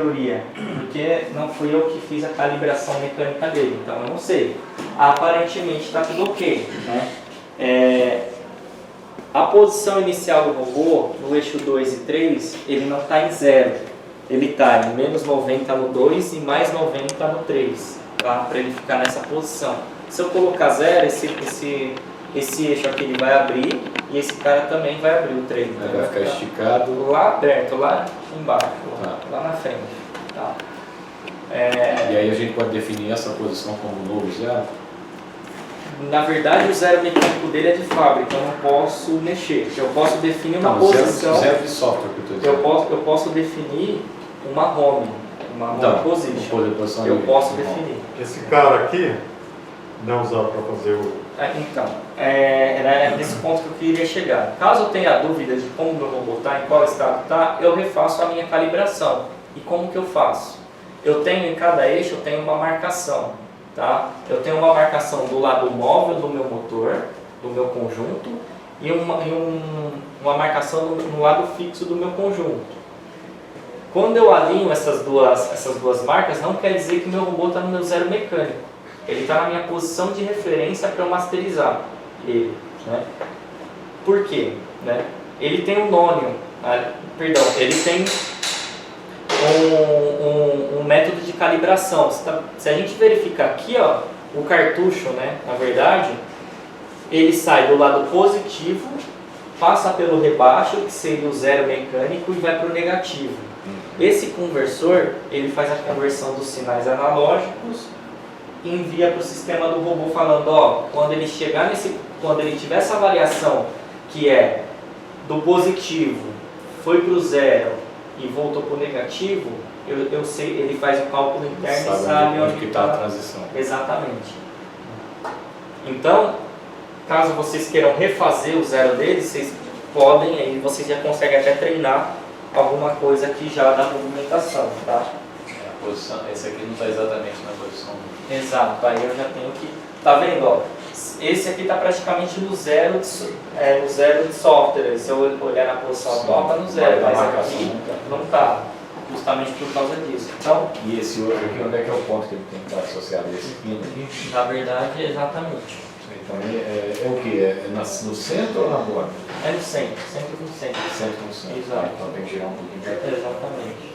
teoria, porque não fui eu que fiz a calibração mecânica dele, então eu não sei. Aparentemente está tudo ok, né? A posição inicial do robô, no eixo 2 e 3, ele não está em 0. Ele está em menos 90 no 2 e mais 90 no 3, tá? Para ele ficar nessa posição. Se eu colocar 0, esse eixo aqui ele vai abrir e esse cara também vai abrir o 3. Né? Vai ficar esticado. Lá aberto, lá embaixo, lá na frente. Tá? E aí a gente pode definir essa posição como novo zero? Na verdade, o zero mecânico dele é de fábrica, eu não posso mexer. Eu posso definir uma posição. Zero de software que eu estou dizendo. Eu posso definir uma home position. Eu posso definir. Esse cara aqui não é usado para fazer o... Então, era nesse ponto que eu queria chegar. Caso eu tenha dúvidas de como o meu robô está, em qual estado está, eu refaço a minha calibração. E como que eu faço? Eu tenho em cada eixo, eu tenho uma marcação. Tá? Eu tenho uma marcação do lado móvel do meu motor, do meu conjunto, e uma marcação no lado fixo do meu conjunto. Quando eu alinho essas duas marcas, não quer dizer que o meu robô está no meu zero mecânico. Ele está na minha posição de referência para eu masterizar ele. Né? Por quê? Né? Ele tem um nônio, ele tem um método de calibração. Se a gente verificar aqui, ó, o cartucho, né, na verdade, ele sai do lado positivo, passa pelo rebaixo, que seria o zero mecânico, e vai para o negativo. Esse conversor, ele faz a conversão dos sinais analógicos e envia para o sistema do robô falando, ó, quando ele tiver essa variação que é do positivo, foi para o zero e voltou para o negativo, eu sei, ele faz o cálculo interno e sabe onde está a transição. Exatamente. Então, caso vocês queiram refazer o zero dele, vocês podem, aí vocês já conseguem até treinar alguma coisa aqui já da movimentação, tá? A posição, esse aqui não está exatamente na posição. Exato, aí eu já tenho que... Tá vendo, ó? Esse aqui está praticamente no zero de software. Se eu olhar na posição atual, está no zero, mas aqui não está, justamente por causa disso. Então, e esse outro aqui, onde é que é o ponto que ele tem que estar associado a esse pino aqui? Na verdade, exatamente. Então é o que? É no centro ou na borda? É no centro, sempre no centro. Sempre no centro. Exato. Então tem que girar um pouquinho para cá. Exatamente.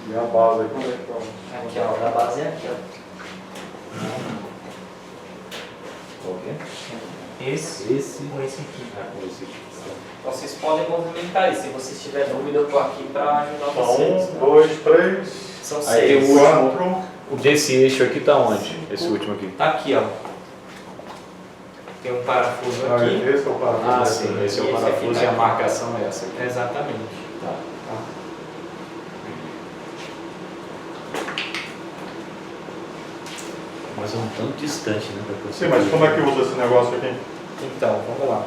E a base aqui, onde é que está? Aqui, ó, da base é aqui, ó. O quê? Esse com esse aqui. Com esse aqui. Então vocês podem movimentar isso. Se vocês tiverem dúvida, eu estou aqui para ajudar São vocês. 1, 2, 3, São Aí tem 6. 4. O desse eixo aqui está onde? Esse último aqui? Tá aqui, ó. Tem um parafuso aqui. Esse é o parafuso. Ah, sim. Esse é o Esse parafuso aqui e a tá. marcação é essa aqui. Exatamente. Tá. Mas é um tanto distante, né? Sim, mas como é que usa esse negócio aqui? Então, vamos lá.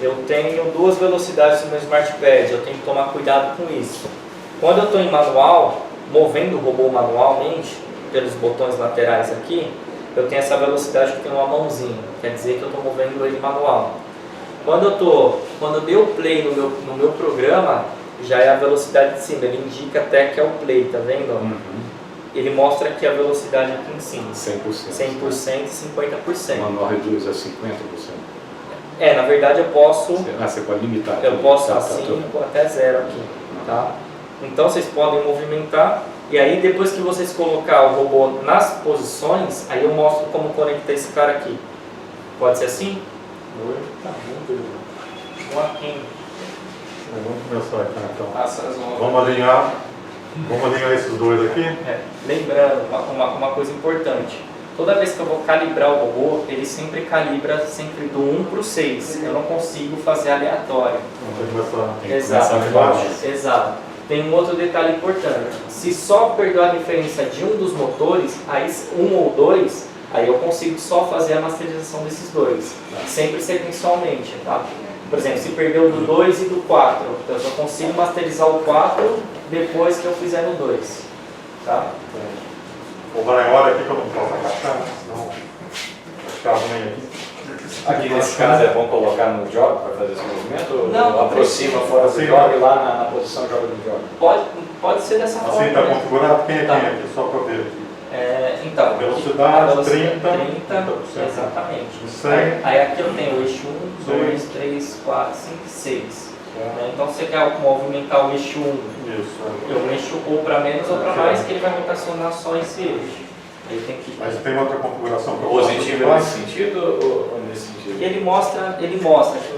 Eu tenho duas velocidades no meu SmartPad, eu tenho que tomar cuidado com isso. Quando eu estou em manual, movendo o robô manualmente, pelos botões laterais aqui, eu tenho essa velocidade que tem uma mãozinha, quer dizer que eu estou movendo ele manual. Quando eu dei o play no meu programa, já é a velocidade de cima, ele indica até que é o play, tá vendo? Ele mostra aqui a velocidade aqui em cima. 100%. 100% e 50%. O manual reduz a 50%. Na verdade eu posso... Você pode limitar. Eu posso tá, assim, até 0 aqui, tá? Então vocês podem movimentar, e aí depois que vocês colocar o robô nas posições, aí eu mostro como conectar esse cara aqui. Pode ser assim? Tá Um aqui. Vamos começar aqui então. Passa as mãos. Vamos alinhar esses dois aqui. Lembrando, uma coisa importante. Toda vez que eu vou calibrar o robô, ele sempre calibra do 1 para o 6. Eu não consigo fazer aleatório. Começar de baixo. Exato. Tem um outro detalhe importante. Se só perder a diferença de um dos motores, aí um ou dois, aí eu consigo só fazer a masterização desses dois. Sempre sequencialmente, tá? Por exemplo, se perdeu do 2 e do 4, eu só consigo masterizar o 4 depois que eu fizer no 2. Tá? Vou dar em hora aqui que eu não posso agachar, senão vai ficar ruim aqui. Aqui nesse caso é bom colocar no job para fazer esse movimento? Ou Não, aproxima fora do Sim. job e lá na posição joga do job? Pode ser dessa forma. Assim está né? configurado? Quem é Tá. quem aqui? Só para ver aqui. Então, Velocidade, a velocidade 30, 30, exatamente. 100. Aí aqui eu tenho o eixo 1, Sim. 2, 3, 4, 5 e 6. Né? Então você quer movimentar o eixo 1, Isso. o eixo ou para menos ou para mais, que ele vai rotacionar só esse eixo. Ele tem que... Mas tem outra configuração para Positivo nesse sentido ou nesse sentido? Ele mostra que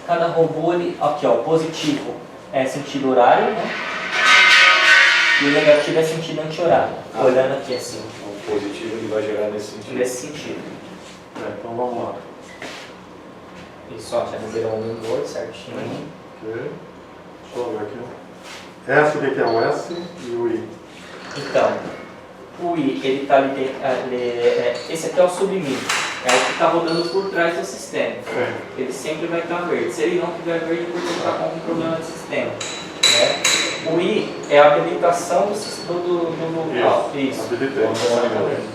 cada robô, aqui ó, o positivo é sentido horário, né? E o negativo é sentido anti-horário. Olhando aqui assim, O positivo ele vai gerar nesse sentido. nesse sentido. Então vamos lá. Isso, ó, já liberou 1 e 2 certinho. Ok. Deixa eu ver aqui. S, o que é o S e o I? Então, o I, ele está ali dentro, esse aqui é o submit, é o que está rodando por trás do sistema. Sim. Ele sempre vai estar verde. Se ele não tiver verde, porque ele está com algum problema no sistema. Né? O I é a habilitação do sistema. Isso. Habilitei. Exatamente.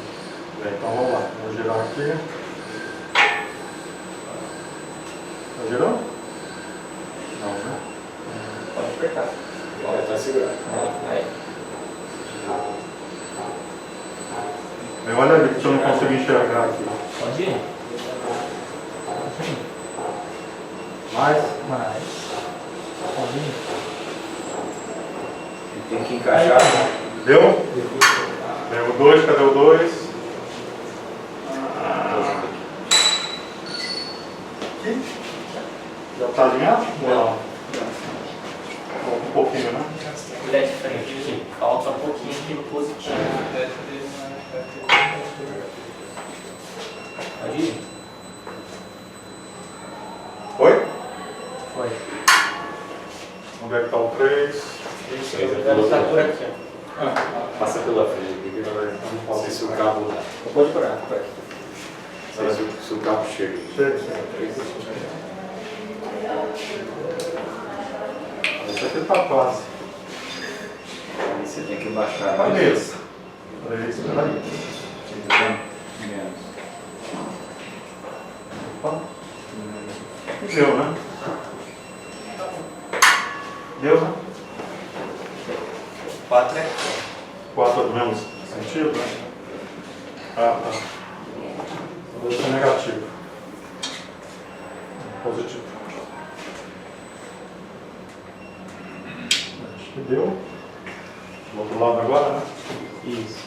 Bem, então vamos lá. Vou girar aqui. Tá girando? Não, né? Pode apertar. Olha, está segurado. Aí. Bem, olha ali, que eu não consigo enxergar aqui. Pode ir. Mais? Mais. Pode ir. Tem que encaixar. Deu? Bem, o 2, cadê o 2? Aqui? Já está alinhado? Não. Falta um pouquinho, né? Ele é de frente aqui. Falta um pouquinho aqui no positivo. Pode ir? Foi? Foi. Onde é que está o 3? Deixa eu ver, está por aqui. Passa pela frente. Não sei se o cabo dá. Pode parar, pode. Não sei se o cabo chega. Chega, chega. Esse aqui está quase. Aí você tem que baixar. Está nesse. 3, peraí. Menos. Opa. Deu, né? Deu, né? 4 é 4 é do mesmo sentido, né? Ah, tá. Deve ser negativo. Positivo. Acho que deu. Do outro lado agora, né? isso.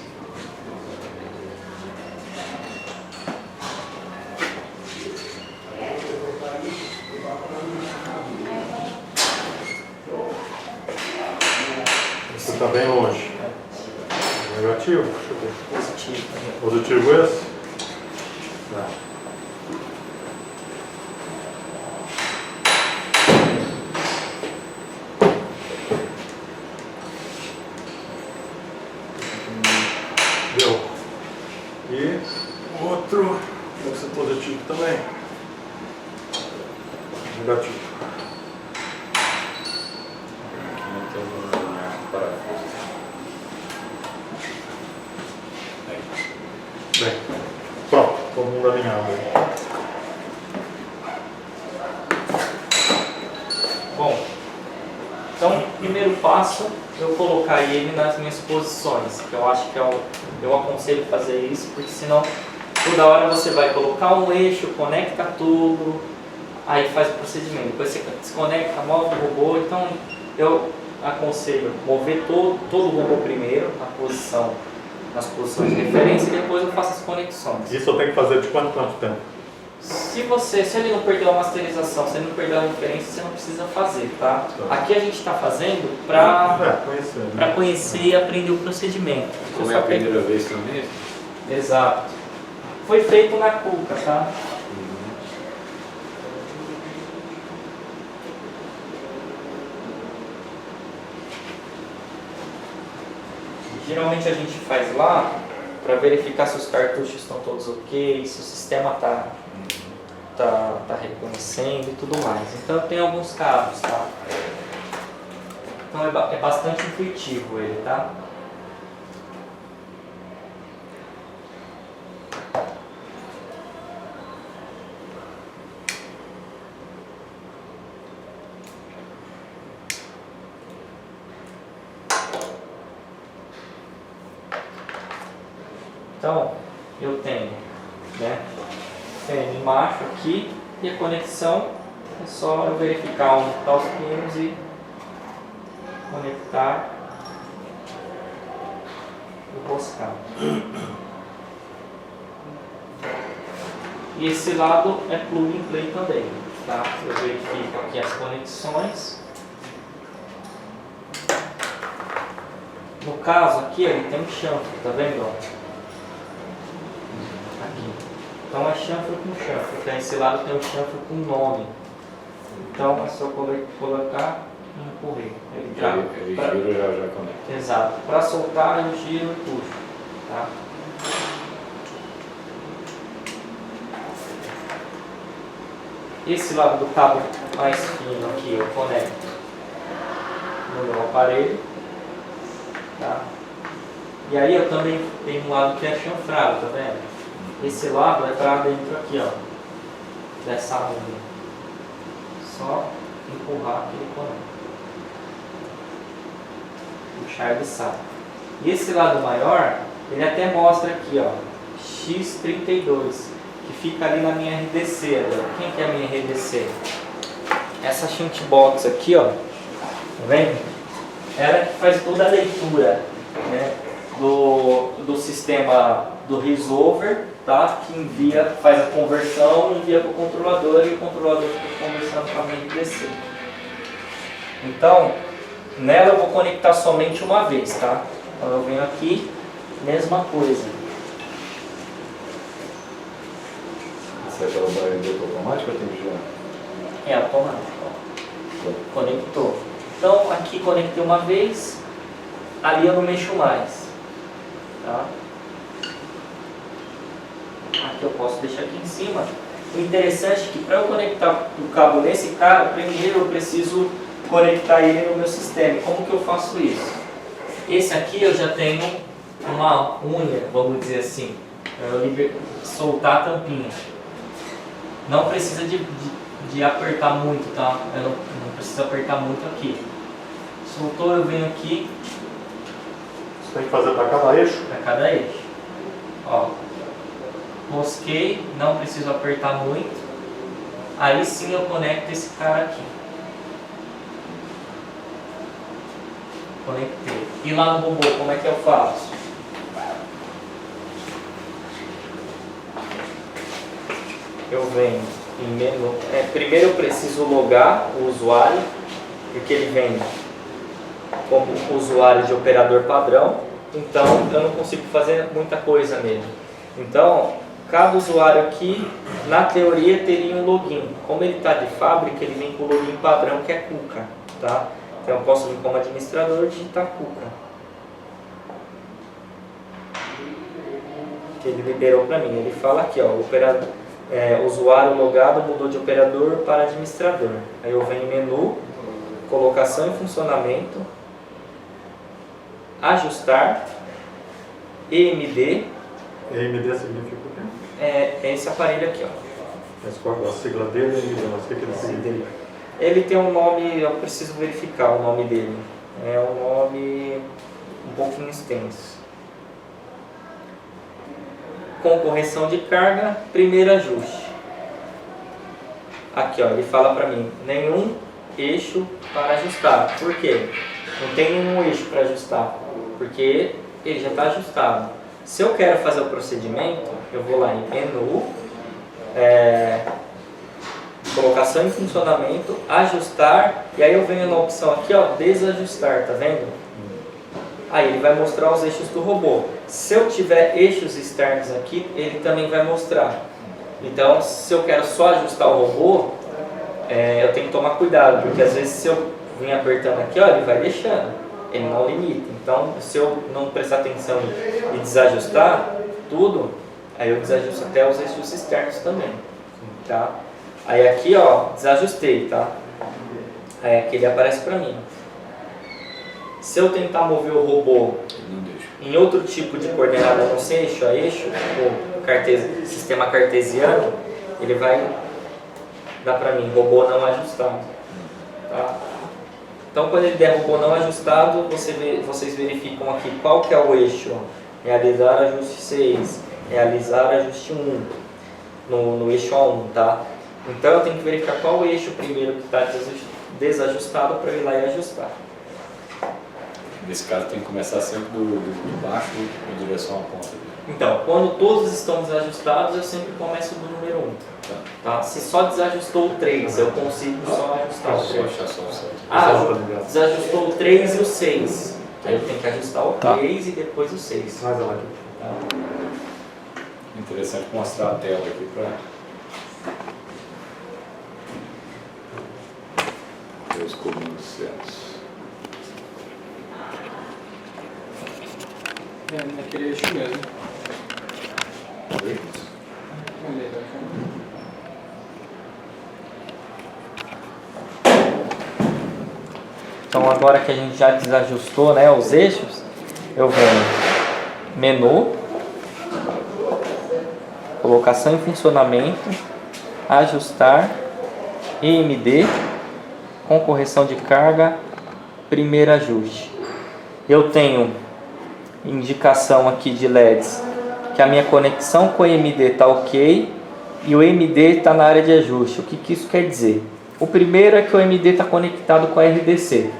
Você está bem longe. Negativo? Deixa eu ver. Positivo. Positivo esse? Tá. Deu. E o outro deve ser positivo também. Negativo. Bem, pronto, todo mundo alinhado aí. Bom, então, primeiro passo, eu colocar ele nas minhas posições, que eu acho que eu aconselho fazer isso, porque senão toda hora você vai colocar um eixo, conecta tudo, aí faz o procedimento. Depois você desconecta, move o robô. Então, eu aconselho mover todo o robô primeiro nas posições de referência, e depois eu faço as conexões. Isso eu tenho que fazer de quanto tempo? Se ele não perdeu a masterização, se ele não perdeu a referência, você não precisa fazer, tá? Aqui a gente está fazendo para Conhecer, né? conhecer e aprender o procedimento. Como é a primeira vez também? Exato. Foi feito na Cuca, tá? Geralmente a gente faz lá para verificar se os cartuchos estão todos ok, se o sistema tá reconhecendo e tudo mais. Então tem alguns cabos, tá? Então é bastante intuitivo ele, tá? Então, eu tenho, né, fêmea e macho aqui, e a conexão é só eu verificar onde estão os pinos e conectar o roscado. E esse lado é plug and play também, tá? Eu verifico aqui as conexões. No caso aqui, ele tem um chanfre, tá vendo? Aqui. Então é chanfre com chanfre. Então esse lado tem um chanfre com nome. Então é só colocar e empurrar. Ele gira já conecta. Exato. Para soltar eu giro e puxo. Tá? Esse lado do cabo mais fino aqui eu conecto no meu aparelho. Tá? E aí eu também tenho um lado que é chanfrado, tá vendo? Esse lado é para dentro aqui, ó, dessa unha. Só empurrar que ele conecta. Puxar ele sai. E esse lado maior, ele até mostra aqui, ó, X32, que fica ali na minha RDC. Agora. Quem que é a minha RDC? Essa shunt box aqui, ó, tá vendo? Ela que faz toda a leitura, né, do sistema do resolver, tá? Que envia, faz a conversão, envia para o controlador e o controlador fica conversando com a minha RDC. Então, nela eu vou conectar somente uma vez, tá? Então eu venho aqui, mesma coisa. Você vai pela barreira automática ou tem que girar? É automático, ó. Conectou. Então aqui conectei uma vez, ali eu não mexo mais. Tá? Aqui eu posso deixar aqui em cima. O interessante é que para eu conectar o cabo nesse cara, primeiro eu preciso conectar ele no meu sistema. Como que eu faço isso? Esse aqui eu já tenho uma unha, vamos dizer assim, eu soltar a tampinha. Não precisa de apertar muito, tá? Eu não preciso apertar muito aqui. Soltou, eu venho aqui. Você tem que fazer para cada eixo? Para cada eixo. Ó. Mosquei, não preciso apertar muito. Aí sim eu conecto esse cara aqui. Conectei. E lá no robô, como é que eu faço? Eu venho em menu. Primeiro eu preciso logar o usuário, porque ele vem como usuário de operador padrão, então eu não consigo fazer muita coisa nele. Então, cada usuário aqui, na teoria, teria um login. Como ele está de fábrica, ele vem com o login padrão que é Cuca, tá? Então eu posso vir como administrador e digitar Cuca. Que ele liberou para mim. Ele fala aqui, ó, usuário logado mudou de operador para administrador. Aí eu venho em menu, colocação em funcionamento, ajustar, EMD. EMD significa o quê? É esse aparelho aqui, ó. A sigla dele é EMD, mas o que ele significa? Ele tem um nome, eu preciso verificar o nome dele. É um nome um pouquinho extenso. Com correção de carga, primeiro ajuste. Aqui, ó, ele fala para mim, nenhum eixo para ajustar. Por quê? Não tem nenhum eixo para ajustar, porque ele já está ajustado. Se eu quero fazer o procedimento, eu vou lá em menu, colocação em funcionamento, ajustar, e aí eu venho na opção aqui, ó, desajustar, tá vendo? Aí ele vai mostrar os eixos do robô. Se eu tiver eixos externos aqui, ele também vai mostrar. Então, se eu quero só ajustar o robô, eu tenho que tomar cuidado, porque às vezes se eu vim apertando aqui, ó, ele vai deixando, ele não limita. Então, se eu não prestar atenção e desajustar tudo, aí eu desajusto até os eixos externos também, tá? Aí aqui, ó, desajustei, tá? Aí aqui ele aparece pra mim. Se eu tentar mover o robô em outro tipo de coordenada, não sei, eixo a eixo, ou sistema cartesiano, ele vai dar pra mim, robô não ajustado, tá? Então, quando ele der robô não ajustado, vocês verificam aqui qual que é o eixo realizar ajuste 6, realizar ajuste 1, no eixo A1, tá? Então eu tenho que verificar qual o eixo primeiro que está desajustado para eu ir lá e ajustar. Nesse caso tem que começar sempre do baixo em direção à ponta. Então, quando todos estão desajustados, eu sempre começo do número 1. Tá? Se só desajustou o 3, eu consigo só ajustar o 3. Desajustou o 3 e o 6. Aí eu tenho que ajustar o 3 e depois o 6. Mais ela aqui. Tá? Interessante mostrar a tela aqui para ver os comandos certos. Naquele eixo mesmo. Então agora que a gente já desajustou, né, os eixos, eu venho menu, colocação em funcionamento, ajustar, EMD, com correção de carga, primeiro ajuste. Eu tenho indicação aqui de LEDs que a minha conexão com o EMD está ok e o EMD está na área de ajuste. O que isso quer dizer? O primeiro é que o EMD está conectado com a RDC.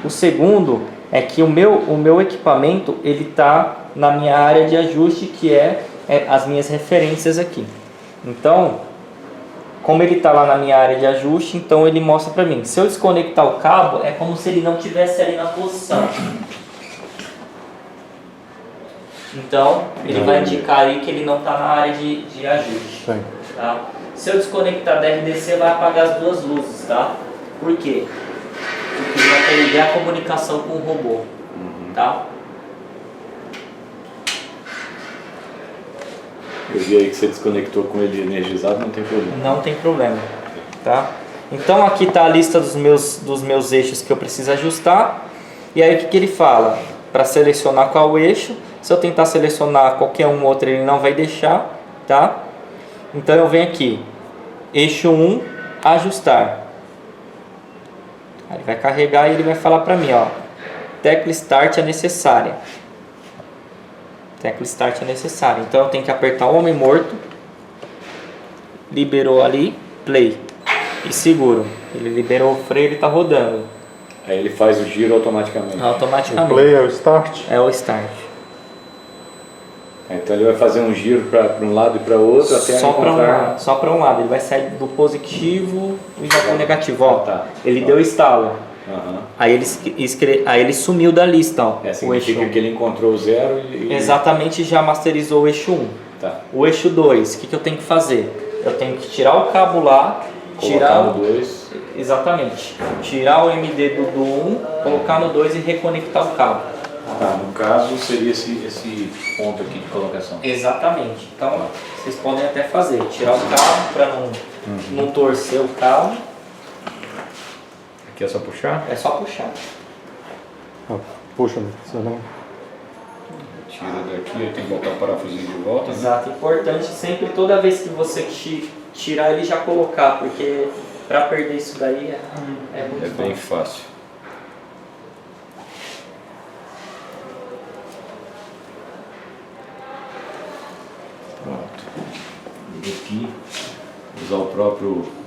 O segundo é que o meu equipamento ele está na minha área de ajuste, que é as minhas referências aqui. Então, como ele está lá na minha área de ajuste, então ele mostra para mim. Se eu desconectar o cabo, é como se ele não estivesse ali na posição. Então, ele vai indicar aí que ele não está na área de ajuste. Sim. Tá? Se eu desconectar da RDC, vai apagar as duas luzes, tá? Por quê? Porque vai perder a comunicação com o robô, tá? Eu vi aí que você desconectou com ele energizado, não tem problema. Não tem problema, tá? Então aqui está a lista dos meus eixos que eu preciso ajustar. E aí o que ele fala? Para selecionar qual eixo. Se eu tentar selecionar qualquer um outro, ele não vai deixar, tá? Então eu venho aqui, eixo 1, ajustar. Aí ele vai carregar e ele vai falar para mim, ó, tecla Start é necessária. Tecla Start é necessária. Então eu tenho que apertar o homem morto, liberou ali, play, e seguro. Ele liberou o freio, ele está rodando. Aí ele faz o giro automaticamente. O Automaticamente. play é o start. É o Start. Então ele vai fazer um giro para um lado e para o outro até Só para encontrar... só para um lado, ele vai sair do positivo e vai para o negativo, ó. Tá. Ele deu estalo. Aham. Aí ele sumiu da lista, ó. O eixo Significa 1. que ele encontrou o zero e... Exatamente, já masterizou o eixo 1. Tá. O eixo 2, o que eu tenho que fazer? Eu tenho que tirar o cabo lá, Colocar no 2. Exatamente. Tirar o MD do 1, colocar no 2 e reconectar o cabo. Tá, no caso seria esse ponto aqui de colocação. Exatamente. Então, vocês podem até fazer, tirar o cabo para não torcer o cabo. Aqui é só puxar? É só puxar. Puxa, você não... Tira daqui, aí tem que botar o parafusinho de volta. Né? Exato. Importante sempre, toda vez que você tirar, ele já colocar, porque para perder isso daí é muito É bem fácil. Pronto. E aqui, usar o próprio...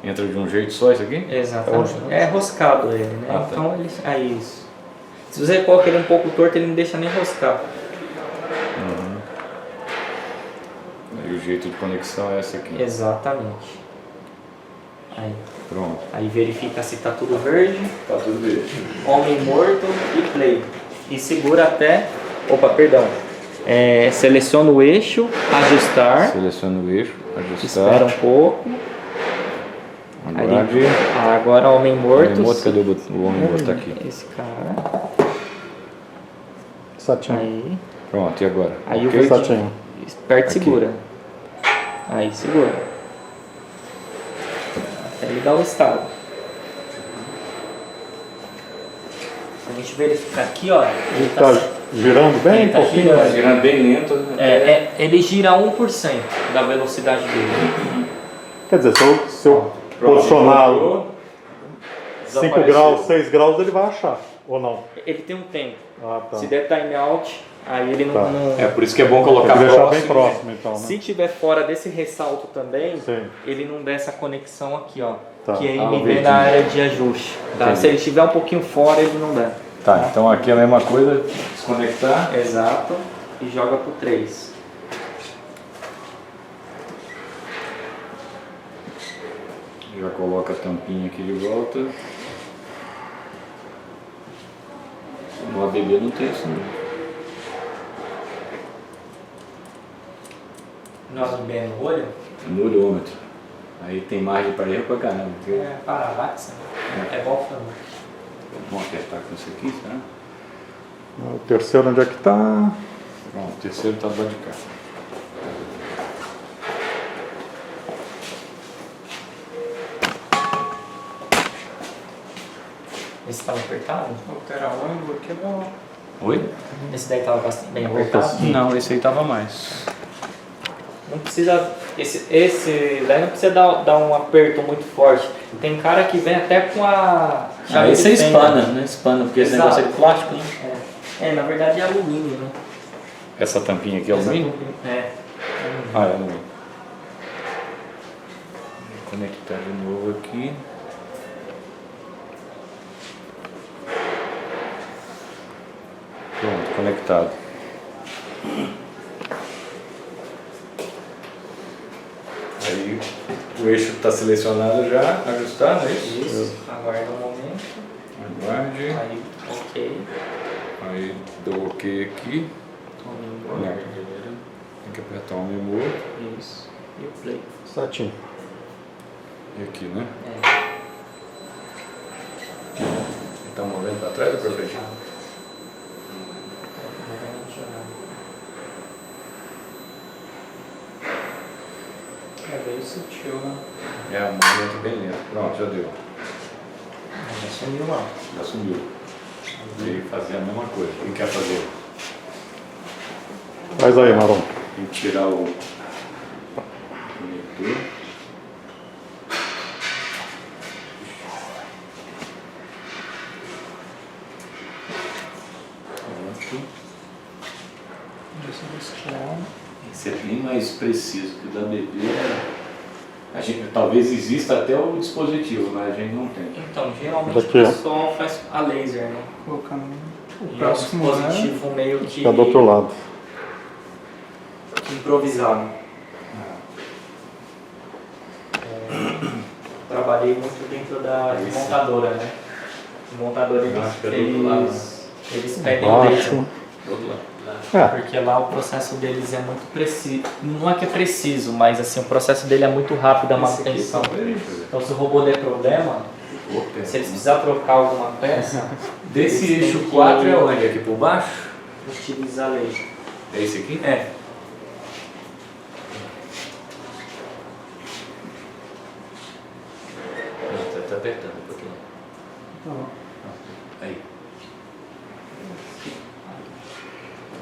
Entra de um jeito só isso aqui? Exatamente. É roscado ele, né? Ah, tá. Então ele. É isso. Se você coloca ele um pouco torto, ele não deixa nem roscar. E o jeito de conexão é esse aqui. Exatamente. Aí, Pronto. aí verifica se tá tudo verde. Tá tudo bem. Homem morto e play. E segura até. Opa, perdão. Seleciona o eixo, ajustar. Seleciona o eixo, ajustar. Espera um pouco. Agora homem morto. Cadê o homem morto? Tá aqui. Esse cara. Satinho. Aí. Pronto, e agora? Aí Ok, o Satinho. Aperta e segura. Aí segura. Até ele dar o estalo. Se a gente verificar aqui, ó, ele Tá Girando bem, Ele tá pouquinho. girando. Tá girando bem lento. Ele gira 1% da velocidade dele. Quer dizer, se eu Pronto, posicionar encontrou, 5 desapareceu. graus, 6 graus, ele vai achar, ou não? Ele tem um tempo. Ah, tá. Se der time out, aí ele não. Tá. É por isso que é bom colocar Tem que deixar próximo. bem próximo, então, né? Se tiver fora desse ressalto também, Sim. ele não dá essa conexão aqui, ó. Tá. Que aí Ah, o me vem verdinho. na área de ajuste. Tá? Entendi. Se ele estiver um pouquinho fora, ele não dá. Tá, então aqui é a mesma coisa, desconectar. Exato. E joga pro 3. Já coloca a tampinha aqui de volta. No ABB não tem isso não. Nós bem no olho? No olhômetro. Aí tem margem para erro pra caramba. É paralaxe. É bom pra mim. Vamos apertar com isso aqui, será? O terceiro, onde é que tá? Pronto, o terceiro tá do lado de cá. Esse tava apertado? Alterar o ângulo aqui não. Oi? Esse daí tava bastante bem apertado? Não, esse aí tava mais. Não precisa. Esse daí não precisa dar um aperto muito forte. Tem cara que vem até com a chave esse é de fenda. espana, né? Espana, porque esse Exato. negócio é de plástico, né? É, na verdade é alumínio, né? Essa tampinha aqui é alumínio? É. Ah, é alumínio. Vou conectar de novo aqui. Pronto, conectado. Aí o eixo está selecionado já, ajustado, é isso? Isso. Aguarda um momento. Aguarde. Aí, ok. Aí dou OK aqui. Tome Não. Tem que apertar o menu. Isso. E o play. Certinho. E aqui, né? É. Então movendo para trás ou para frente? É bem sutil, né? É, um movimento bem lento. Pronto, já deu. Já sumiu lá. Já sumiu. E fazer a mesma coisa. Quem quer fazer? Faz aí, Marom. Tem que tirar o conector. Pronto. Deixa eu esquiar. Esse é bem mais preciso que o da BB. A gente, talvez exista até o dispositivo, mas a gente não tem. Então, geralmente Daqui, o ó. pessoal faz a laser, né? Colocando o E é um próximo dispositivo meio que Fica do outro lado. improvisado. Trabalhei muito dentro da montadora, né? O montador Acho que é do outro lado, eles pedem laser. Baixo. Do outro lado. É, Porque lá o processo deles é muito preciso. Não é que é preciso, mas assim, o processo dele é muito rápido a manutenção. Então se o robô der problema, se eles precisarem trocar alguma peça, Desse eles têm eixo que 4 é onde? Aqui por baixo? utilizar laser. É esse aqui? É. Tá apertando um pouquinho. Aí.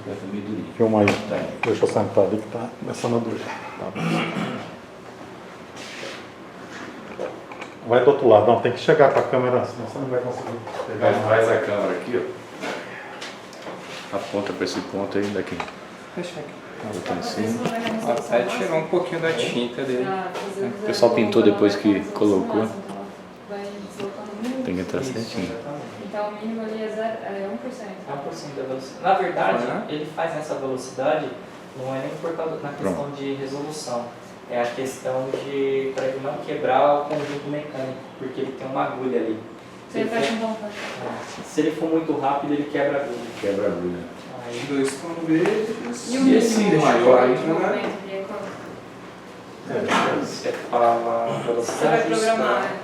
Aperta meio durinho. filma aí. Tá. Deixa eu sentar ali que tá começando a doer. Tá. Vai do outro lado, não, tem que chegar com a câmera, senão você não vai conseguir pegar. Mas traz a câmera aqui, ó. Aponta para esse ponto aí daqui. Deixa aqui. Botar em cima. Até tirou um pouquinho da tinta dele. O pessoal pintou depois que colocou. Tem que entrar certinho. Então o mínimo ali é 1%. É 1% da velocidade. Na verdade, Uhum. ele faz essa velocidade, não é nem por causa na questão Pronto. de resolução. É a questão de para ele não quebrar o conjunto mecânico, porque ele tem uma agulha ali. Você fecha um bom Se ele for muito rápido, ele quebra a agulha. Quebra a agulha. Aí, 2 convênios. E o E esse mínimo maior aí, de né? movimento de quanto? você fala a Você vai velocidade. programar, né?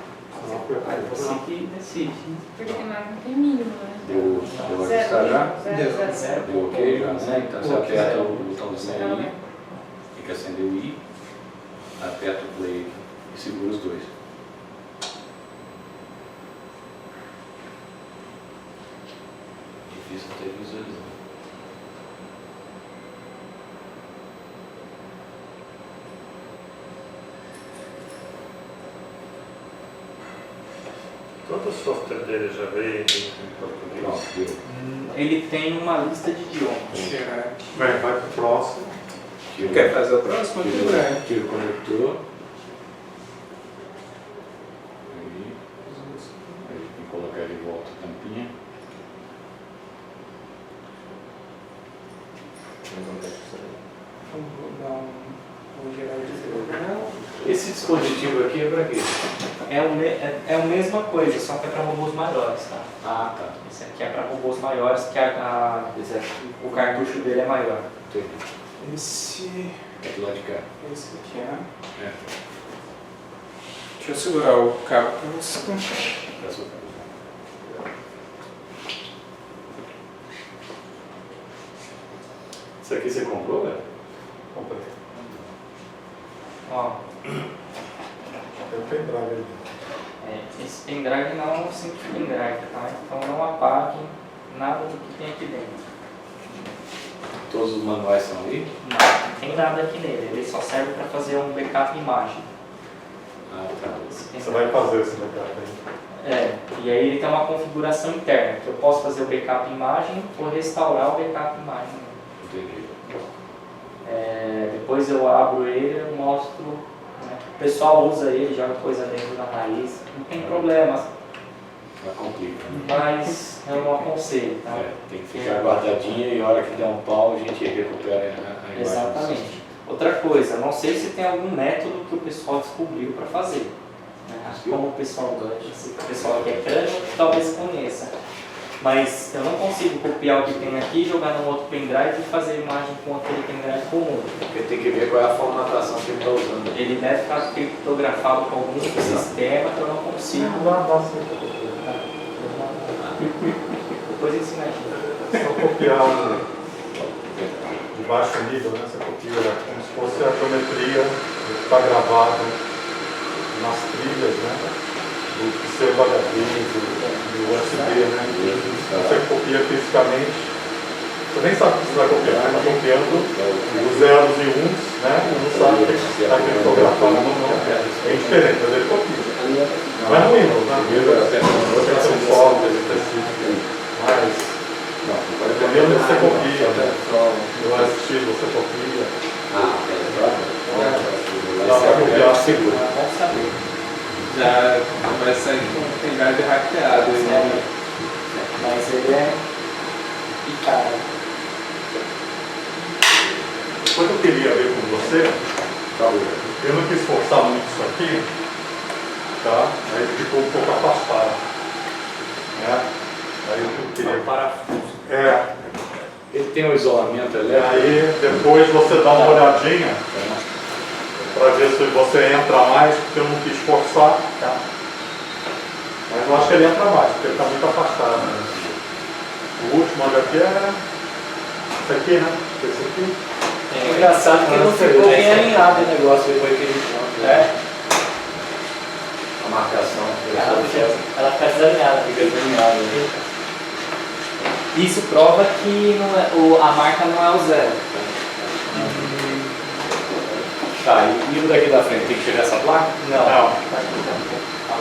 Aí você que decide. Porque tem mais que tem mínimo, né? Deu ajustar já? Zero. Deu ok já, né? Então você aperta o botãozinho aí. Tem que acender o I. Aperta o play e segura os dois. Difícil até visualizar. Todo o software dele já veio em português. Pronto, deu. Ele tem uma lista de idiomas. Será que... Vai pro próximo. Tira, Quer fazer o próximo? Tudo bem. tira o conector. Aí tem que colocar de volta a tampinha. Vou dar um... Vou gerar de Esse dispositivo aqui é para quê? É a mesma coisa, só que é para robôs maiores, tá? Ah, tá. Esse aqui é para robôs maiores, que o cartucho dele é maior. Entendi. Esse... É do lado de cá. Esse aqui é... É. Deixa eu segurar o cabo para você. Pra sua cara. Isso aqui você comprou, velho? Comprei. Ó, Tem um pendrive ali. esse pendrive não é um simples pendrive, tá? Então não apague nada do que tem aqui dentro. Todos os manuais são ali? Não tem nada aqui nele, ele só serve para fazer um backup imagem. Ah, tá. Você vai fazer esse backup aí. E aí ele tem uma configuração interna, que eu posso fazer o backup imagem ou restaurar o backup imagem. Entendi. Depois eu abro ele e mostro, né? O pessoal usa ele, joga coisa dentro da raiz, não tem problema, Mas complica, né? mas eu não aconselho, tá? É, tem que ficar guardadinha e a hora que der um pau a gente recupera a imagem. Exatamente. Outra coisa, não sei se tem algum método que o pessoal descobriu para fazer. Né? Como o pessoal que é crânio talvez conheça. Mas eu não consigo copiar o que tem aqui, jogar num outro pendrive e fazer imagem com aquele pendrive comum. Porque tem que ver qual é a formatação que ele está usando. Ele deve estar criptografado com algum sistema que eu não consigo. Depois ensina aqui. Só copiar de baixo nível, né? Você copia como se fosse a geometria que está gravado nas trilhas, né? Do seu HD, do USB, né? Você copia fisicamente. Você nem sabe o que você vai copiar, você está copiando os zeros e uns, né? E não sabe o que está criptografado ou não. É diferente, mas ele copia. Não é no Windows, né? Tem seu software específico, mas dependendo do que você copia, né? No OSX você copia. Dá para copiar seguro. Vamos saber. Já vai sair com um pendrive hackeado. Né? Mas ele é picado. Depois eu queria ver com você, eu não quis forçar muito isso aqui, tá? Aí ficou um pouco afastado. Né? Aí eu queria. Parafuso. Ele tem um isolamento E elétrico. aí depois você dá uma olhadinha para ver se você entra mais, porque eu não quis forçar. Tá. Mas eu acho que ele entra mais, porque ele está muito afastado. Né? O último aqui é esse aqui, né? Esse aqui. É engraçado que não ficou bem alinhado o negócio. Foi aquele ponto. A marcação. Ela fica desalinhada. Fica desalinhada, né? Isso prova que não é, a marca não é o zero. Tá, e o daqui da frente tem que tirar essa placa? Não. A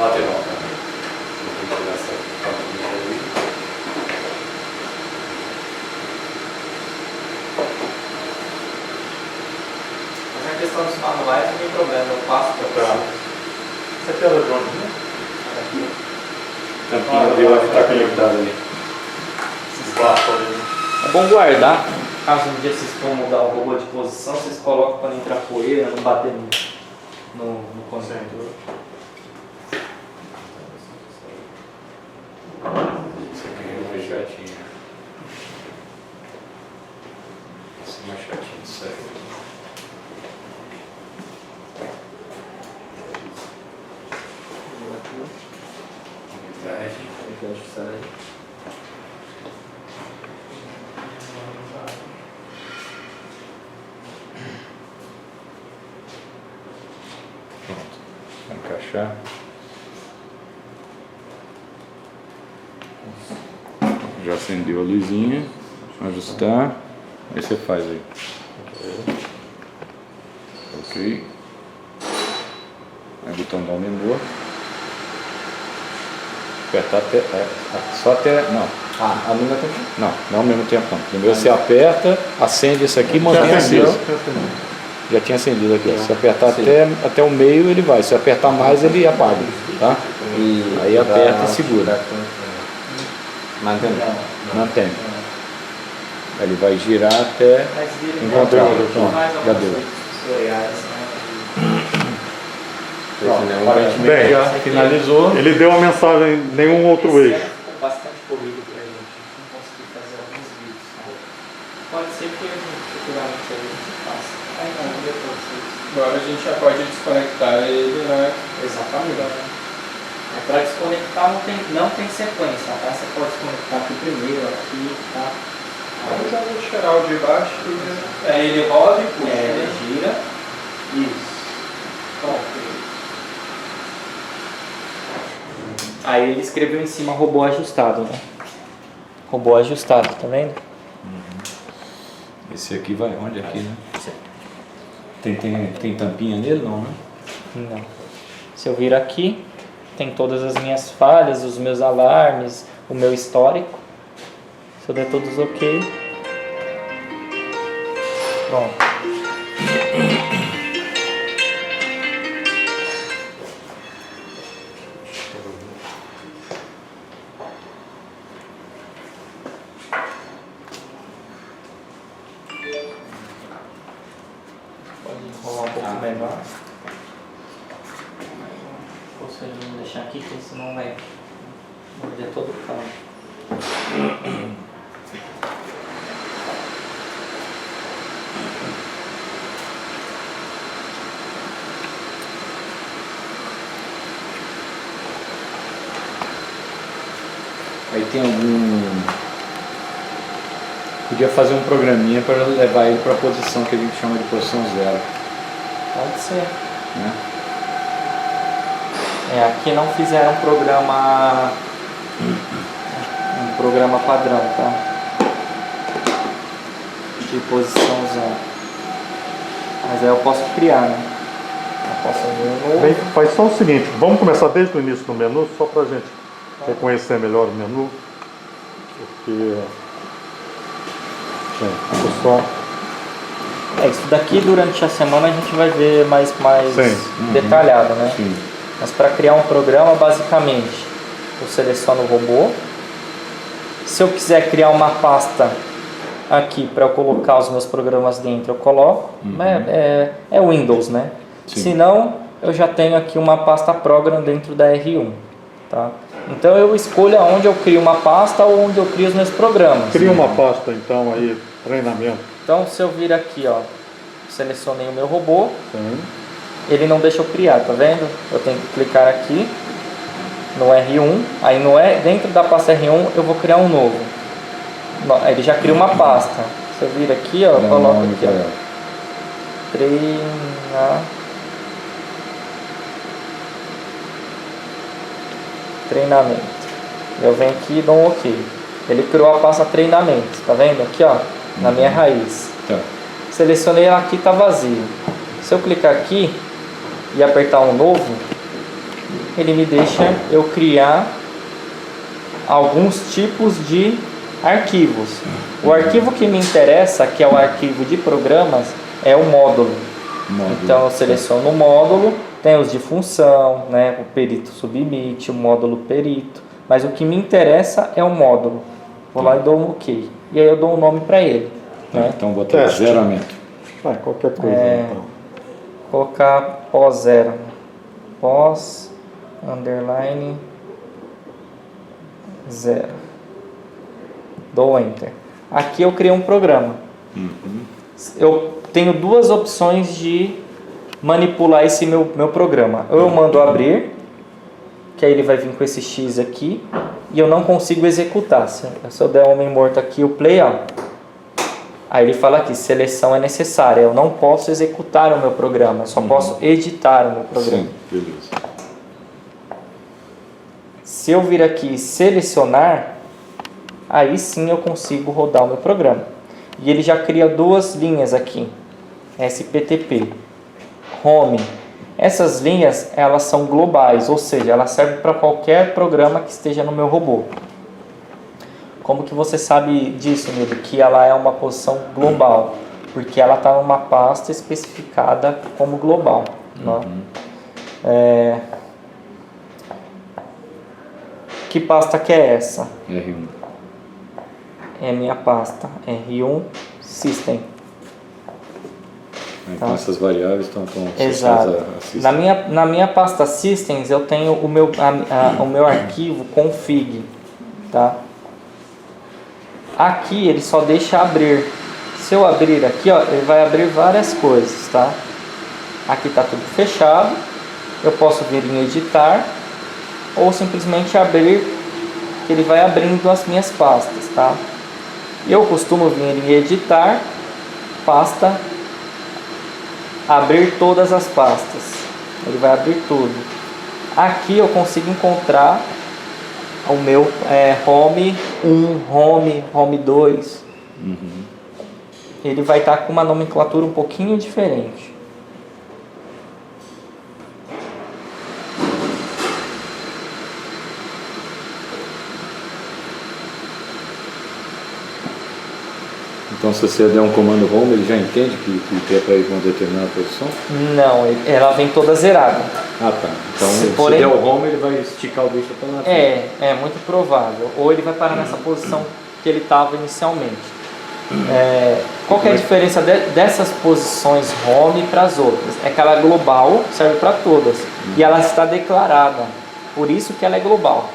lateral, tá? Tem que tirar essa placa ali. Mas a questão dos manuais não tem problema, eu passo para Tá. você. Esse aqui era de onde, né? Tampinha dele que está conectada ali. Esses baixos ali, né? É bom guardar, caso um dia vocês for mudar o robô de posição, vocês colocam para não entrar poeira, não bater no conector. Isso aqui é mais chatinho. Isso é mais chatinho, sério. Pronto. Vai encaixar. Já acendeu a luzinha. Ajustar. Aí você faz aí. Ok. Aí botão da menor. Apertar até, só até, não. Ao mesmo tempo. Não ao mesmo tempo não. Primeiro você aperta, acende isso aqui e mantém aceso. Já tinha acendido aqui. Se apertar até o meio ele vai. Se apertar mais ele apaga, tá? Aí aperta e segura. Mantém. Ele vai girar até encontrar. Pronto, já deu. Bem, Já finalizou. ele deu a mensagem em nenhum outro eixo. Ficou bastante corrido pra gente. Não consegui fazer alguns vídeos. Pode ser que a gente futuramente a gente faça. Aí não, eu pra vocês. Agora a gente já pode desconectar ele, né? Exatamente. Para desconectar não tem sequência, tá? Você pode desconectar aqui primeiro, aqui, tá? Eu já vou tirar o de baixo e ele roda e puxa. Ele gira. Isso. Pronto. Aí ele escreveu em cima robô ajustado, né? Robô ajustado, tá vendo? Esse aqui vai onde? Aqui, né? Tem tampinha nele? Não, né? Não. Se eu vir aqui, tem todas as minhas falhas, os meus alarmes, o meu histórico. Se eu der todos ok. Pronto. Pode enrolar um pouco melhor. Ou seja, vamos deixar aqui, porque senão vai morder todo o cabo. Aí tem podia fazer um programinha para levar ele para a posição que a gente chama de posição zero, Pode ser. né? Aqui não fizeram um programa padrão, tá? De posição zero. Mas aí eu posso criar, né? Eu posso ver um novo. Bem, faz só o seguinte, vamos começar desde o início do menu, só para a gente reconhecer melhor o menu. Porque... Só... Isso daqui durante a semana a gente vai ver mais detalhado, né? Sim. Mas para criar um programa, basicamente, eu seleciono o robô. Se eu quiser criar uma pasta aqui para eu colocar os meus programas dentro, eu coloco. É Windows, né? Sim. Se não, eu já tenho aqui uma pasta program dentro da R1. Tá? Então eu escolho onde eu crio uma pasta ou onde eu crio os meus programas. Cria uma pasta então aí, treinamento. Então se eu vir aqui, ó, selecionei o meu robô. Sim. Ele não deixa eu criar, tá vendo? Eu tenho que clicar aqui no R1, aí dentro da pasta R1 eu vou criar um novo. Ele já cria uma pasta. Se eu vir aqui, ó, eu coloco aqui, ó, treinamento. Eu venho aqui e dou um OK. Ele criou a pasta treinamento, tá vendo? Aqui, ó, na minha raiz. Tá. Selecionei aqui, tá vazio. Se eu clicar aqui e apertar um novo, ele me deixa eu criar alguns tipos de arquivos. O arquivo que me interessa, que é o arquivo de programas, é o módulo. Então eu seleciono o módulo, tem os de função, né, o perito submit, o módulo perito, mas o que me interessa é o módulo. Vou lá e dou um OK. E aí eu dou um nome para ele. Né? Então vou botar zeramento. Qualquer coisa então. Colocar pós zero. Pós underline zero. Dou Enter. Aqui eu criei um programa. Eu tenho duas opções de manipular esse meu programa. Ou eu mando abrir, que aí ele vai vir com esse X aqui, e eu não consigo executar. Se eu der homem morto aqui, o play, ó, aí ele fala aqui, seleção é necessária. Eu não posso executar o meu programa, eu só posso editar o meu programa. Sim, beleza. Se eu vir aqui e selecionar, aí sim eu consigo rodar o meu programa. E ele já cria duas linhas aqui, SPTP, Home Essas linhas, elas são globais, ou seja, elas servem para qualquer programa que esteja no meu robô. Como que você sabe disso, Nilo? Que ela é uma posição global, porque ela está numa pasta especificada como global. Né? Que pasta que é essa? R1. É minha pasta R1 System. Então Tá. essas variáveis estão Exato. associadas a System. Na minha pasta Systems eu tenho o meu arquivo config, tá? Aqui ele só deixa abrir. Se eu abrir aqui, ó, ele vai abrir várias coisas, tá? Aqui está tudo fechado. Eu posso vir em editar ou simplesmente abrir, que ele vai abrindo as minhas pastas, tá? Eu costumo vir em editar, pasta, abrir todas as pastas. Ele vai abrir tudo. Aqui eu consigo encontrar o meu Home 1, Home 2. Ele vai estar com uma nomenclatura um pouquinho diferente. Então se você der um comando home, ele já entende que é para ir para uma determinada posição? Não, ela vem toda zerada. Ah, tá. Então se porém- der o home, ele vai esticar o bicho para lá. É muito provável. Ou ele vai parar nessa posição que ele estava inicialmente. Qual que é a diferença dessas posições home para as outras? É que ela é global, serve para todas. E ela está declarada. Por isso que ela é global.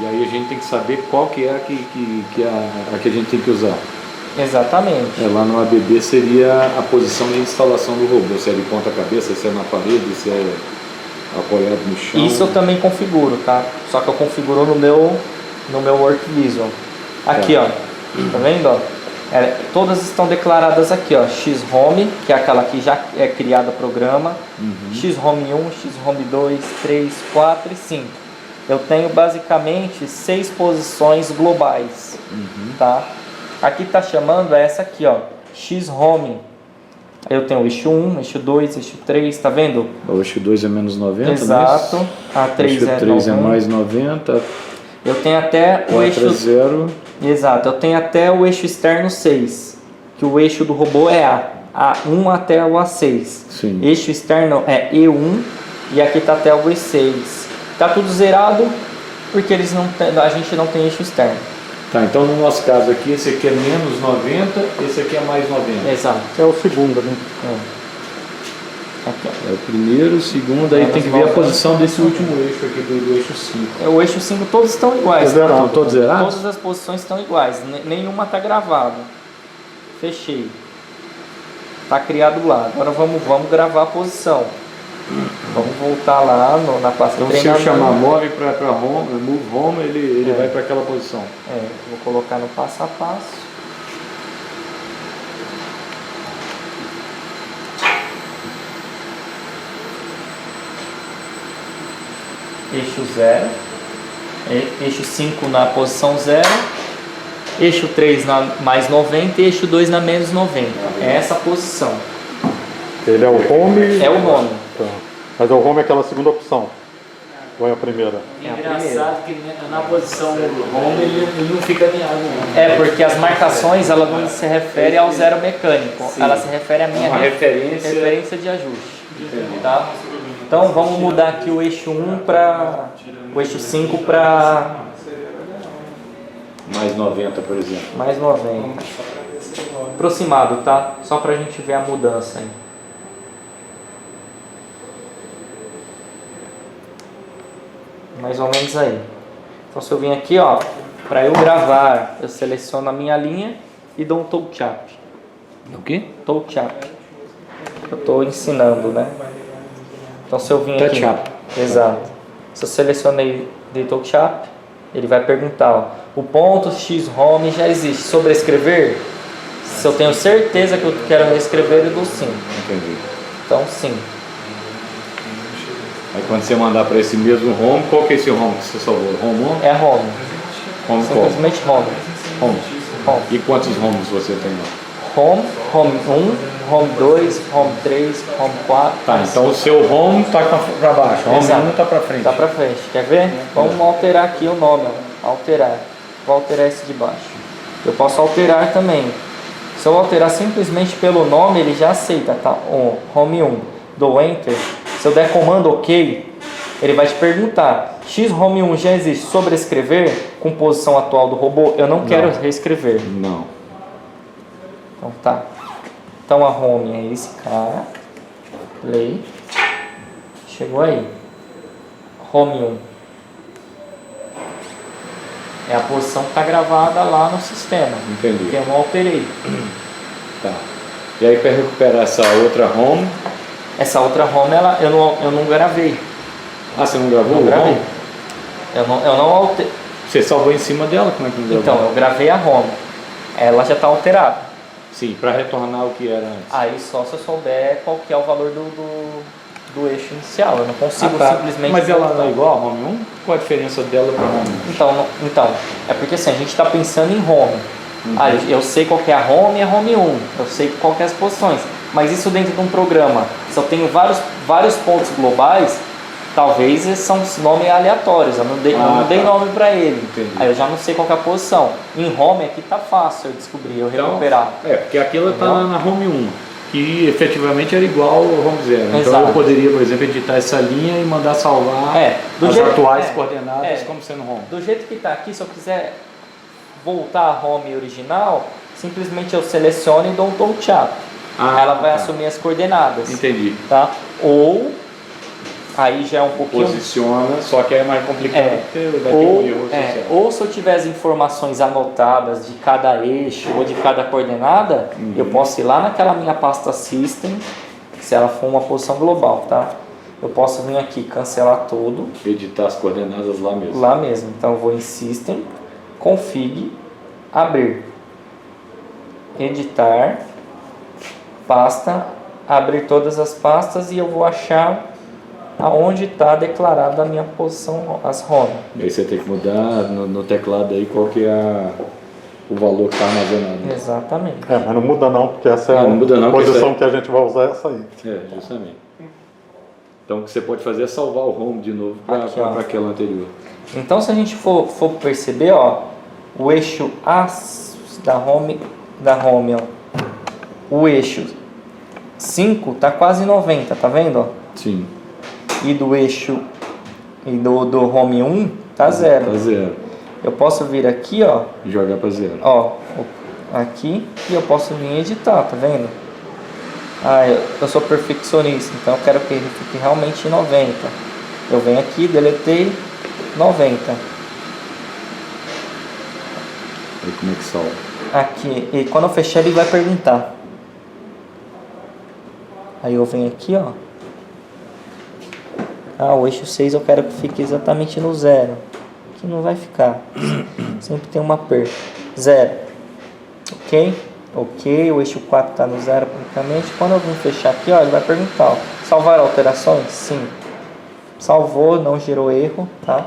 E aí a gente tem que saber qual que é a que a gente tem que usar. Exatamente. Lá no ABB seria a posição de instalação do robô, se é de ponta cabeça, se é na parede, se é apoiado no chão. Isso eu também configuro, tá? Só que eu configuro no meu Work Visual. Aqui, ó. Tá vendo, ó? Todas estão declaradas aqui, ó. X-Home, que é aquela que já é criada programa. X-Home 1, X-Home 2, 3, 4 e 5. Eu tenho basicamente 6 posições globais, tá? Aqui tá chamando essa aqui, ó, X-Home. Eu tenho o eixo 1, eixo 2, eixo 3, tá vendo? O eixo 2 é menos 90, Exato. A 3 eixo é 3 é 90. mais 90, Eu tenho até o 4 eixo... é 0. Exato, eu tenho até o eixo externo 6, que o eixo do robô é A1 até o A6. Sim. Eixo externo é E1 e aqui tá até o E6. Tá tudo zerado porque a gente não tem eixo externo. Tá, então no nosso caso aqui, esse aqui é menos 90, esse aqui é mais 90. Exato. É o segundo, né? Aqui, ó. É o primeiro, o segundo, aí Menos tem que ver a 90. posição desse último eixo aqui, do eixo 5. O eixo 5 todos estão iguais. É zerado. Estão todos zerados? Todas as posições estão iguais, nenhuma está gravada. Fechei. Está criado lá. Agora vamos gravar a posição. Vamos voltar lá na pasta Então se eu treinamento. chamar move para home, move home, ele vai para aquela posição. Vou colocar no passo a passo. Eixo 0. Eixo 5 na posição 0. Eixo 3 na mais 90 e eixo 2 na menos 90. É essa a posição. Ele é o home. É o nome. Tá. Mas o home é aquela segunda opção. Ou é a primeira? É a Engraçado que na posição home ele não fica alinhado. É porque as marcações ela não se refere ao zero mecânico, ela se refere à minha Uma referência de ajuste. Tá? Então vamos mudar aqui o eixo 1 para o eixo 5 para Mais 90, por exemplo. mais 90. Aproximado, tá? Só para a gente ver a mudança aí. Mais ou menos aí. Então se eu vim aqui, ó, para eu gravar, eu seleciono a minha linha e dou um touch up. O quê? Touch up. Eu estou ensinando, né? Então se eu vim aqui... Touch up. Exato. Se eu selecionei de touch up, ele vai perguntar, ó, o ponto X home já existe. Sobrescrever? Se eu tenho certeza que eu quero reescrever, eu dou sim. Entendi. Então sim. Aí quando você mandar para esse mesmo home, qual que é esse home que você salvou? Home 1? É home. Home qual? Simplesmente home. Home. Home. E quantos homes você tem lá? home, home 1, home 2, home 3, home 4. Tá, então o seu home está para baixo, home Exato. 1 está para frente. Tá pra frente, quer ver? Vamos alterar aqui o nome, ó. Alterar. Vou alterar esse de baixo. Eu posso alterar também. Se eu alterar simplesmente pelo nome, ele já aceita, tá? Home 1, dou Enter. Se eu der comando OK, ele vai te perguntar: X Home 1 já existe, sobrescrever com posição atual do robô? Eu não quero reescrever. Não. Então tá. Então a home é esse cara. Play. Chegou aí. Home 1. É a posição que está gravada lá no sistema. Entendi. Que eu não alterei. Tá. E aí para recuperar essa outra home, Essa outra home eu não gravei. você não gravou Não o gravei. home? Eu não alterei. Você salvou em cima dela? Como é que não gravou? Então, eu gravei a home. Ela já está alterada. Sim, para retornar o que era antes. Aí só se eu souber qual que é o valor do eixo inicial. Eu não consigo simplesmente. Mas ela voltar. não é igual a home 1? Qual a diferença dela para home 1? Então, é porque assim, a gente está pensando em home. Eu sei qual que é a home e a home 1. Eu sei qual que é as posições. Mas isso dentro de um programa, se eu tenho vários pontos globais, talvez são nomes aleatórios. Eu não dei nome para ele. Entendi. Aí eu já não sei qual que é a posição. Em home aqui tá fácil eu descobrir, eu recuperar. Porque aquilo está Entendeu? na home 1, que efetivamente era igual ao home 0. Então Exato. eu poderia, por exemplo, editar essa linha e mandar salvar Do as jeito- atuais é, coordenadas é. como sendo home. Do jeito que está aqui, se eu quiser voltar a home original, simplesmente eu seleciono e dou um touch up. Ela vai assumir as coordenadas. Entendi. Tá? Ou, aí já é um pouquinho... Posiciona, só que é mais complicado porque vai ter um erro associado. ou se eu tiver as informações anotadas de cada eixo ou de cada coordenada, eu posso ir lá naquela minha pasta System, se ela for uma posição global, tá? Eu posso vir aqui, cancelar tudo, Editar as coordenadas lá mesmo. lá mesmo. Então eu vou em System, Config, Abrir, Editar, Pasta, abrir todas as pastas e eu vou achar aonde está declarada a minha posição, as home. E aí você tem que mudar no teclado aí qual que é o valor que está armazenado. Exatamente. Mas não muda não, porque essa é Não, não muda não, a porque posição isso que a gente vai usar é essa aí. Justamente. Então o que você pode fazer é salvar o home de novo Aqui, ó. para aquela anterior. Então se a gente for perceber, ó, o eixo A da home, ó, o eixo 5 tá quase 90, tá vendo? Ó? Sim. E do eixo e do home 1 tá 0. Tá 0. Eu posso vir aqui, ó, E jogar para 0. aqui e eu posso vir editar, tá vendo? Eu sou perfeccionista, então eu quero que ele fique realmente em 90. Eu venho aqui, deletei 90. Aí como é que salva? Aqui, e quando eu fechar ele vai perguntar. Aí eu venho aqui, ó. O eixo 6 eu quero que fique exatamente no 0. Aqui não vai ficar. Sempre tem uma perda. 0. Ok? Ok, o eixo 4 está no 0 praticamente. Quando eu vim fechar aqui, ó, ele vai perguntar, ó, salvar alterações? Sim. Salvou, não gerou erro, tá?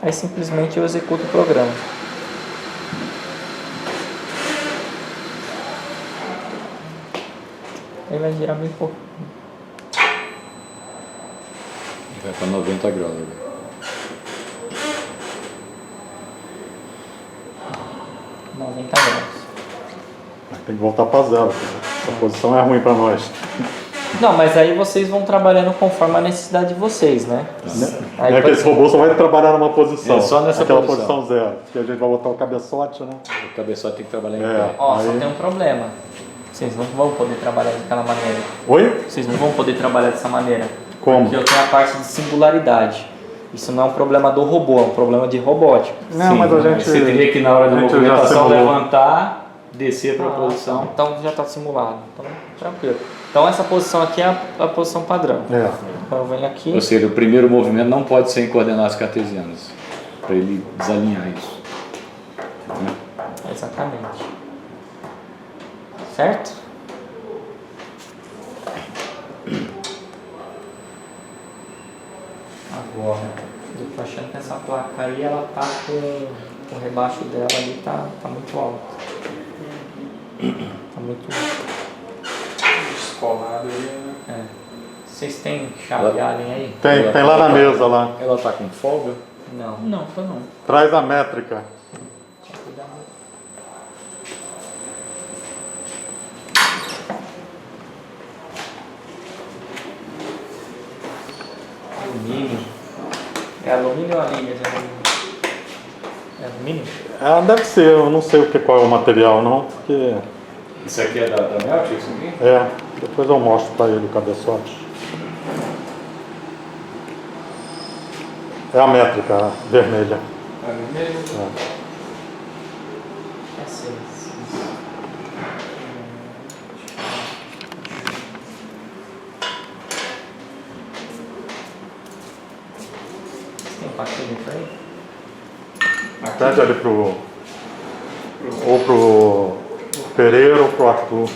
Aí simplesmente eu executo o programa. Aí vai girar bem pouco. Vai para 90 graus agora. Tem que voltar para 0. Essa posição é ruim para nós. Não, mas aí vocês vão trabalhando conforme a necessidade de vocês, né? Aí, Não é que esse robô só vai trabalhar numa posição. É, só nessa aquela posição. posição 0. Que a gente vai botar o cabeçote, né? O cabeçote tem que trabalhar em É. pé. Ó, só Aí- tem um problema. Vocês não vão poder trabalhar daquela maneira. Oi? Vocês não vão poder trabalhar dessa maneira. Como? Porque eu tenho a parte de singularidade. Isso não é um problema do robô, é um problema de robótica. Não, Sim, mas a gente... Você teria que na hora da a gente já movimentação simulou. levantar, descer para a posição. Então já está simulado. Então, tranquilo. Então essa posição aqui é a posição padrão. É. Então eu venho aqui. Ou seja, o primeiro movimento não pode ser em coordenadas cartesianas, para ele desalinhar isso. Exatamente. Certo? Agora, eu tô achando que essa placa aí, ela tá com o rebaixo dela ali, tá muito alto. Tá muito. Descolado aí, né? Vocês têm chave Allen aí? Tem lá na mesa lá. Ela tá com folga? Não. Não, tá não. Traz a métrica. Só cuidar. Alumínio. É alumínio ou alíneas? É alumínio? Deve ser, eu não sei qual é o material não, porque... Isso aqui é da Melt, isso aqui? Depois eu mostro para ele o cabeçote. É a métrica vermelha. Tá vermelho? É 6. Tem paquete aí? Pede ali ou pro Pereira ou pro Arthur.